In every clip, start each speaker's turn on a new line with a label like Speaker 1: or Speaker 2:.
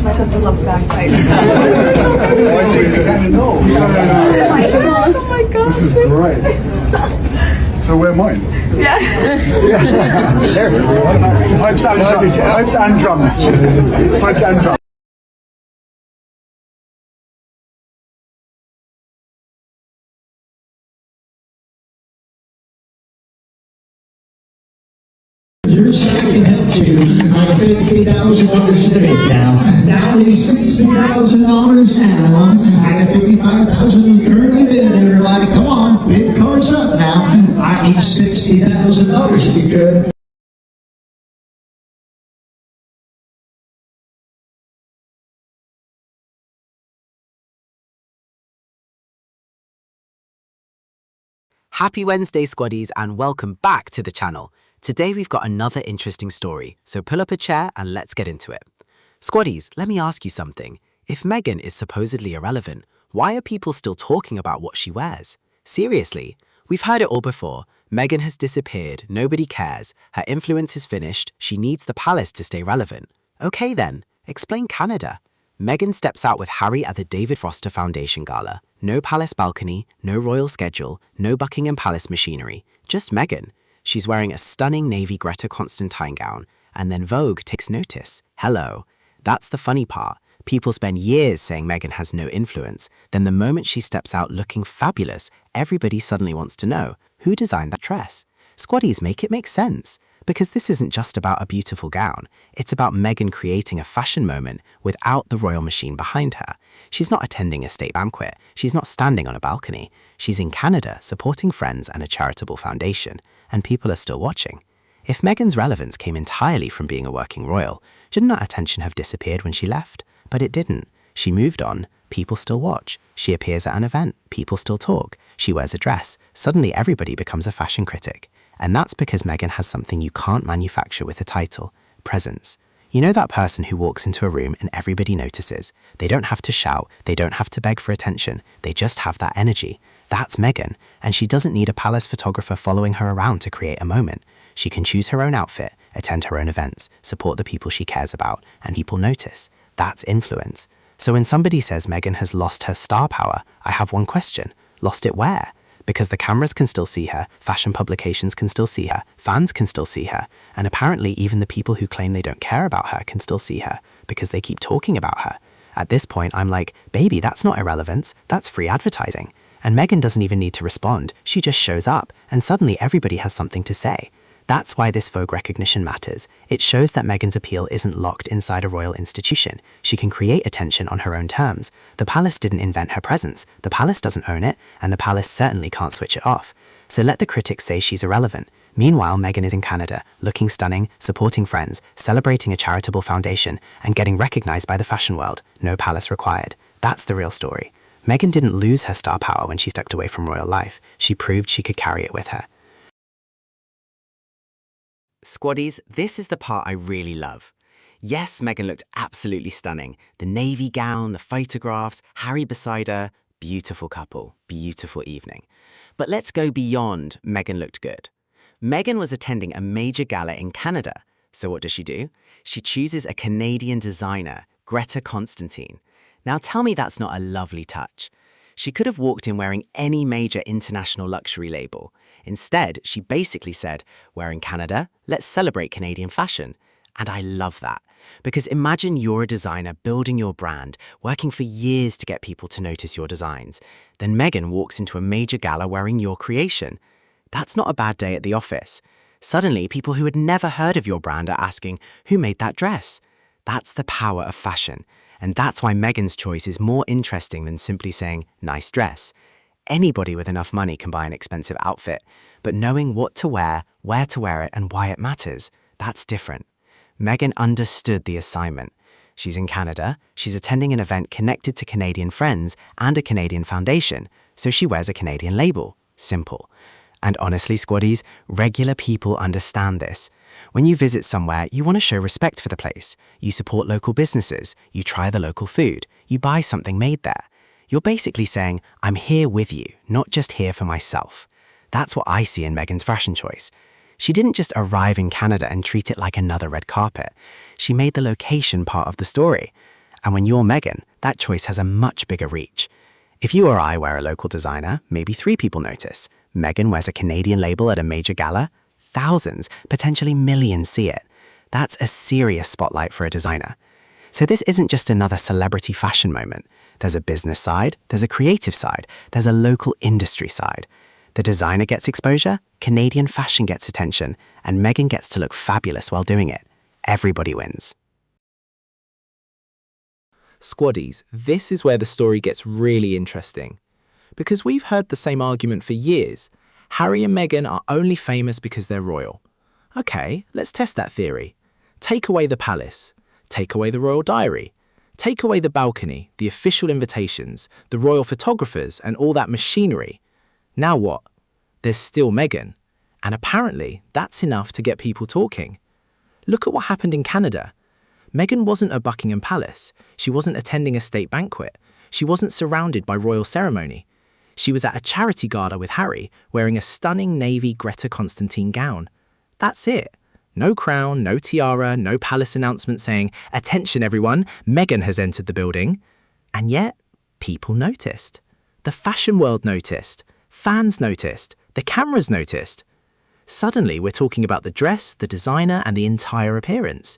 Speaker 1: My husband loves bagpipes.
Speaker 2: I know.
Speaker 1: Oh my gosh.
Speaker 2: This is great. So we're mine.
Speaker 1: Yeah.
Speaker 2: Pipes and drums. Pipes and drums. It's pipes and drums.
Speaker 3: You're signing up to $50,000 today now. Now it's $60,000 now. I got $55,000 currently bid. Everybody, come on, bid cards up now. I need $60,000 to be good.
Speaker 4: Happy Wednesday, Squaddies, and welcome back to the channel. Today we've got another interesting story, so pull up a chair and let's get into it. Squaddies, let me ask you something. If Meghan is supposedly irrelevant, why are people still talking about what she wears? Seriously, we've heard it all before. Meghan has disappeared, nobody cares, her influence is finished, she needs the palace to stay relevant. Okay then, explain Canada. Meghan steps out with Harry at the David Foster Foundation Gala. No palace balcony, no royal schedule, no Buckingham Palace machinery, just Meghan. She's wearing a stunning navy Greta Constantine gown, and then Vogue takes notice. Hello. That's the funny part. People spend years saying Meghan has no influence, then the moment she steps out looking fabulous, everybody suddenly wants to know, who designed that dress? Squaddies, make it make sense. Because this isn't just about a beautiful gown, it's about Meghan creating a fashion moment without the royal machine behind her. She's not attending a state banquet, she's not standing on a balcony, she's in Canada supporting friends and a charitable foundation, and people are still watching. If Meghan's relevance came entirely from being a working royal, shouldn't that attention have disappeared when she left? But it didn't. She moved on, people still watch. She appears at an event, people still talk. She wears a dress, suddenly everybody becomes a fashion critic. And that's because Meghan has something you can't manufacture with a title, presence. You know that person who walks into a room and everybody notices. They don't have to shout, they don't have to beg for attention, they just have that energy. That's Meghan, and she doesn't need a palace photographer following her around to create a moment. She can choose her own outfit, attend her own events, support the people she cares about, and people notice. That's influence. So when somebody says Meghan has lost her star power, I have one question. Lost it where? Because the cameras can still see her, fashion publications can still see her, fans can still see her, and apparently even the people who claim they don't care about her can still see her, because they keep talking about her. At this point, I'm like, baby, that's not irrelevance, that's free advertising. And Meghan doesn't even need to respond, she just shows up, and suddenly everybody has something to say. That's why this Vogue recognition matters. It shows that Meghan's appeal isn't locked inside a royal institution. She can create attention on her own terms. The palace didn't invent her presence, the palace doesn't own it, and the palace certainly can't switch it off. So let the critics say she's irrelevant. Meanwhile, Meghan is in Canada, looking stunning, supporting friends, celebrating a charitable foundation, and getting recognized by the fashion world. No palace required. That's the real story. Meghan didn't lose her star power when she stepped away from royal life. She proved she could carry it with her. Squaddies, this is the part I really love. Yes, Meghan looked absolutely stunning. The navy gown, the photographs, Harry beside her, beautiful couple, beautiful evening. But let's go beyond Meghan looked good. Meghan was attending a major gala in Canada. So what does she do? She chooses a Canadian designer, Greta Constantine. Now tell me that's not a lovely touch. She could have walked in wearing any major international luxury label. Instead, she basically said, we're in Canada, let's celebrate Canadian fashion. And I love that. Because imagine you're a designer building your brand, working for years to get people to notice your designs. Then Meghan walks into a major gala wearing your creation. That's not a bad day at the office. Suddenly, people who had never heard of your brand are asking, who made that dress? That's the power of fashion. And that's why Meghan's choice is more interesting than simply saying, nice dress. Anybody with enough money can buy an expensive outfit, but knowing what to wear, where to wear it, and why it matters, that's different. Meghan understood the assignment. She's in Canada, she's attending an event connected to Canadian friends and a Canadian foundation, so she wears a Canadian label. Simple. And honestly, Squaddies, regular people understand this. When you visit somewhere, you want to show respect for the place. You support local businesses, you try the local food, you buy something made there. You're basically saying, I'm here with you, not just here for myself. That's what I see in Meghan's fashion choice. She didn't just arrive in Canada and treat it like another red carpet. She made the location part of the story. And when you're Meghan, that choice has a much bigger reach. If you or I wear a local designer, maybe 3 people notice. Meghan wears a Canadian label at a major gala, thousands, potentially millions see it. That's a serious spotlight for a designer. So this isn't just another celebrity fashion moment. There's a business side, there's a creative side, there's a local industry side. The designer gets exposure, Canadian fashion gets attention, and Meghan gets to look fabulous while doing it. Everybody wins.
Speaker 5: Squaddies, this is where the story gets really interesting. Because we've heard the same argument for years. Harry and Meghan are only famous because they're royal. Okay, let's test that theory. Take away the palace. Take away the royal diary. Take away the balcony, the official invitations, the royal photographers, and all that machinery. Now what? There's still Meghan. And apparently, that's enough to get people talking. Look at what happened in Canada. Meghan wasn't at Buckingham Palace. She wasn't attending a state banquet. She wasn't surrounded by royal ceremony. She was at a charity gala with Harry, wearing a stunning navy Greta Constantine gown. That's it. No crown, no tiara, no palace announcement saying, "Attention everyone, Meghan has entered the building." And yet, people noticed. The fashion world noticed. Fans noticed. The cameras noticed. Suddenly, we're talking about the dress, the designer, and the entire appearance.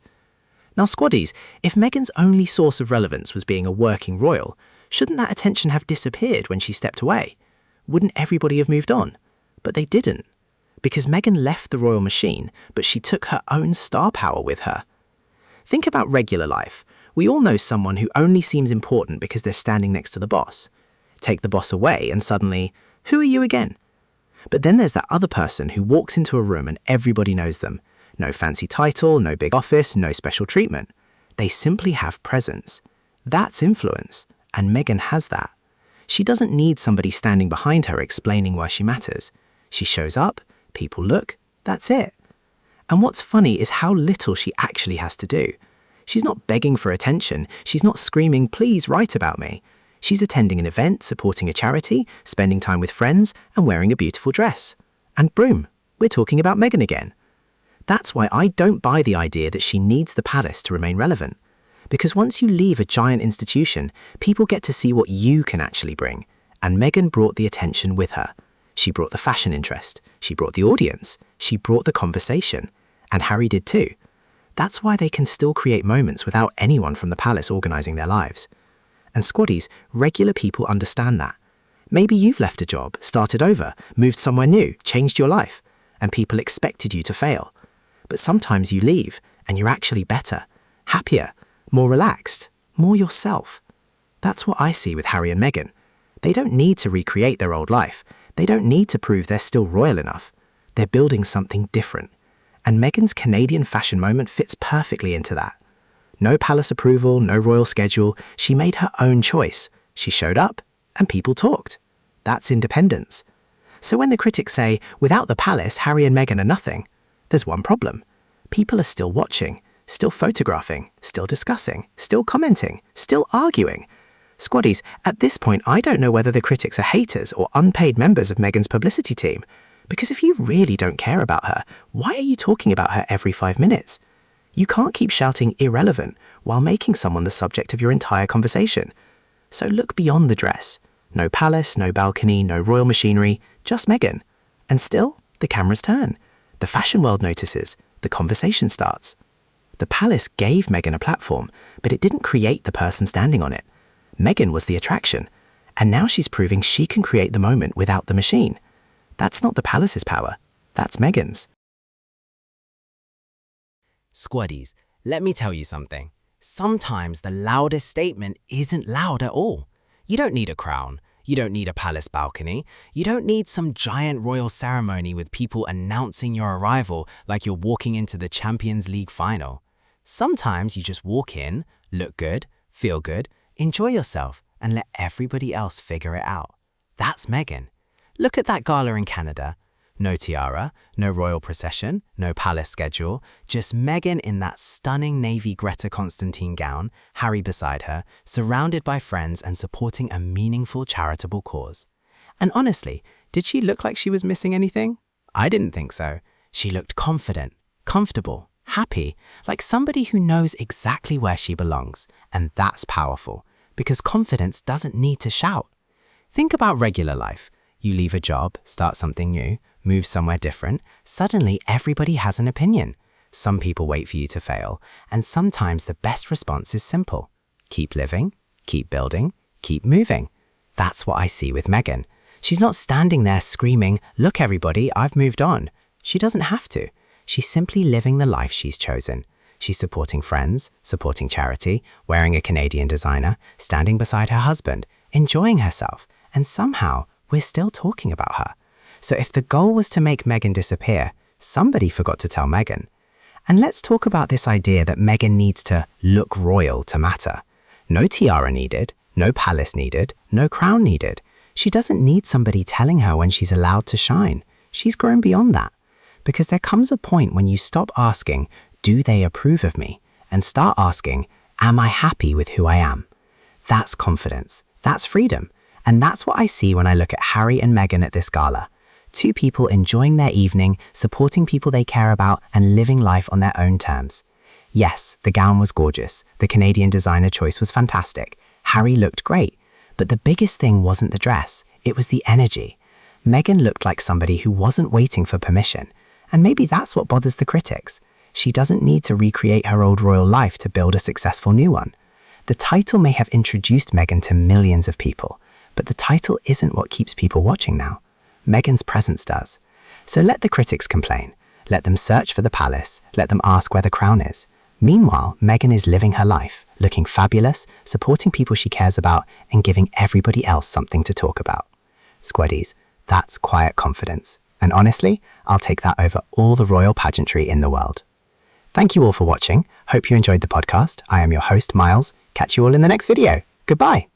Speaker 5: Now, Squaddies, if Meghan's only source of relevance was being a working royal, shouldn't that attention have disappeared when she stepped away? Wouldn't everybody have moved on? But they didn't. Because Meghan left the royal machine, but she took her own star power with her. Think about regular life. We all know someone who only seems important because they're standing next to the boss. Take the boss away and suddenly, who are you again? But then there's that other person who walks into a room and everybody knows them. No fancy title, no big office, no special treatment. They simply have presence. That's influence, and Meghan has that. She doesn't need somebody standing behind her explaining why she matters. She shows up, people look, that's it. And what's funny is how little she actually has to do. She's not begging for attention, she's not screaming, "Please write about me." She's attending an event, supporting a charity, spending time with friends, and wearing a beautiful dress. And boom, we're talking about Meghan again. That's why I don't buy the idea that she needs the palace to remain relevant. Because once you leave a giant institution, people get to see what you can actually bring. And Meghan brought the attention with her. She brought the fashion interest. She brought the audience. She brought the conversation. And Harry did too. That's why they can still create moments without anyone from the palace organising their lives. And Squaddies, regular people understand that. Maybe you've left a job, started over, moved somewhere new, changed your life, and people expected you to fail. But sometimes you leave, and you're actually better, happier, more relaxed, more yourself. That's what I see with Harry and Meghan. They don't need to recreate their old life. They don't need to prove they're still royal enough. They're building something different. And Meghan's Canadian fashion moment fits perfectly into that. No palace approval, no royal schedule. She made her own choice. She showed up, and people talked. That's independence. So when the critics say, without the palace, Harry and Meghan are nothing, there's one problem. People are still watching, still photographing, still discussing, still commenting, still arguing. Squaddies, at this point, I don't know whether the critics are haters or unpaid members of Meghan's publicity team. Because if you really don't care about her, why are you talking about her every 5 minutes? You can't keep shouting irrelevant while making someone the subject of your entire conversation. So look beyond the dress. No palace, no balcony, no royal machinery, just Meghan. And still, the cameras turn. The fashion world notices. The conversation starts. The palace gave Meghan a platform, but it didn't create the person standing on it. Meghan was the attraction. And now she's proving she can create the moment without the machine. That's not the palace's power. That's Meghan's.
Speaker 4: Squaddies, let me tell you something. Sometimes the loudest statement isn't loud at all. You don't need a crown. You don't need a palace balcony. You don't need some giant royal ceremony with people announcing your arrival like you're walking into the Champions League final. Sometimes you just walk in, look good, feel good, enjoy yourself, and let everybody else figure it out. That's Meghan. Look at that gala in Canada. No tiara, no royal procession, no palace schedule, just Meghan in that stunning navy Greta Constantine gown, Harry beside her, surrounded by friends and supporting a meaningful charitable cause. And honestly, did she look like she was missing anything? I didn't think so. She looked confident, comfortable, happy, like somebody who knows exactly where she belongs. And that's powerful, because confidence doesn't need to shout. Think about regular life. You leave a job, start something new, move somewhere different. Suddenly, everybody has an opinion. Some people wait for you to fail, and sometimes the best response is simple. Keep living, keep building, keep moving. That's what I see with Meghan. She's not standing there screaming, "Look everybody, I've moved on." She doesn't have to. She's simply living the life she's chosen. She's supporting friends, supporting charity, wearing a Canadian designer, standing beside her husband, enjoying herself, and somehow we're still talking about her. So if the goal was to make Meghan disappear, somebody forgot to tell Meghan. And let's talk about this idea that Meghan needs to look royal to matter. No tiara needed, no palace needed, no crown needed. She doesn't need somebody telling her when she's allowed to shine. She's grown beyond that. Because there comes a point when you stop asking, "Do they approve of me?" and start asking, "Am I happy with who I am?" That's confidence. That's freedom. And that's what I see when I look at Harry and Meghan at this gala. Two people enjoying their evening, supporting people they care about, and living life on their own terms. Yes, the gown was gorgeous. The Canadian designer choice was fantastic. Harry looked great. But the biggest thing wasn't the dress. It was the energy. Meghan looked like somebody who wasn't waiting for permission. And maybe that's what bothers the critics. She doesn't need to recreate her old royal life to build a successful new one. The title may have introduced Meghan to millions of people, but the title isn't what keeps people watching now. Meghan's presence does. So let the critics complain. Let them search for the palace. Let them ask where the crown is. Meanwhile, Meghan is living her life, looking fabulous, supporting people she cares about, and giving everybody else something to talk about. Squaddies, that's quiet confidence. And honestly, I'll take that over all the royal pageantry in the world. Thank you all for watching. Hope you enjoyed the podcast. I am your host, Miles. Catch you all in the next video. Goodbye.